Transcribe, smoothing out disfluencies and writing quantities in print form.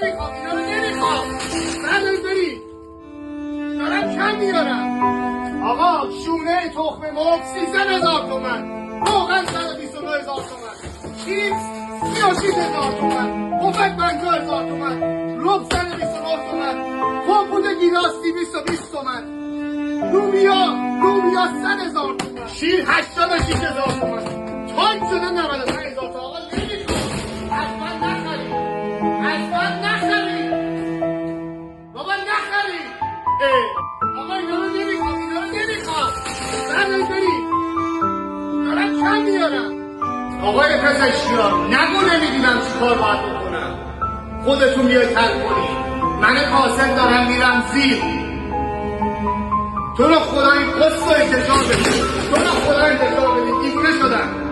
نمیخوام، اینا رو نمیخوام. برداری دارم کم میارم. آقا شونه تخم مرغ 13,000 تومن، روغن 129,000 تومن، چیپس 36,000 تومن، پفک 50,000 تومن، رب 129 تومن، کمپوت گیلاس 220 تومن، لوبیا 100,000 تومن، شیر 86,000 تومن، تاک شده 95,000 تومن. آقا نمیخوام، حتما نخرید، حتما نخرید بابا، نخرید. آقا اینا رو نمیخوام. برداری دارم کم میارم. آقای پزشکیان نگو نمیدونم چی کار باید بکنم. خودتون بیاید حل کنید. من کاسب دارم میرم زیر. تو رو خدا این قصد رو انتشار بدید. دیوونه شدم.